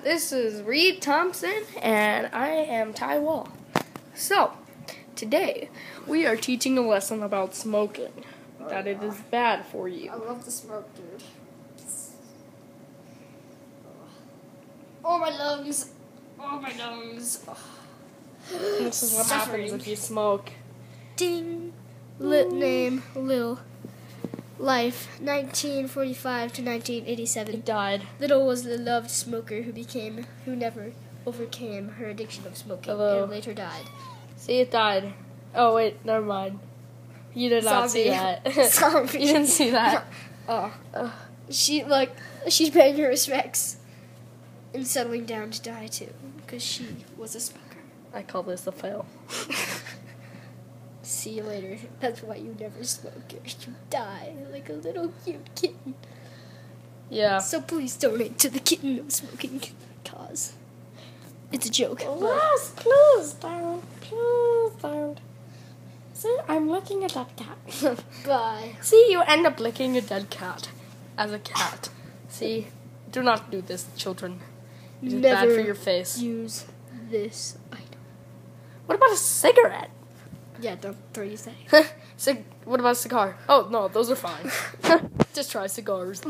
This is Reed Thompson, and I am Ty Wall. So, today we are teaching a lesson about smoking. That it is bad for you. I love to smoke, dude. Oh, my lungs. Oh, my lungs. Oh. This is what happens if you smoke. Ding. Lit name, Lil. Life, 1945 to 1987. He died. Little was the loved smoker who never overcame her addiction of smoking and later died. See, it died. Oh, wait, never mind. You did not see that. Zombie. You didn't see that. She's paying her respects and settling down to die too, because she was a smoker. I call this a fail. See you later. That's why you never smoke. You die like a little cute kitten. Yeah. So please donate to the kitten no smoking cause. It's a joke. Yes, please don't. Please don't. See, I'm looking at that cat. Bye. See, you end up licking a dead cat as a cat. See, do not do this, children. It is bad for your face. Use this item. What about a cigarette? Yeah, don't use that. What about a cigar? Oh, no, those are fine. Just try cigars.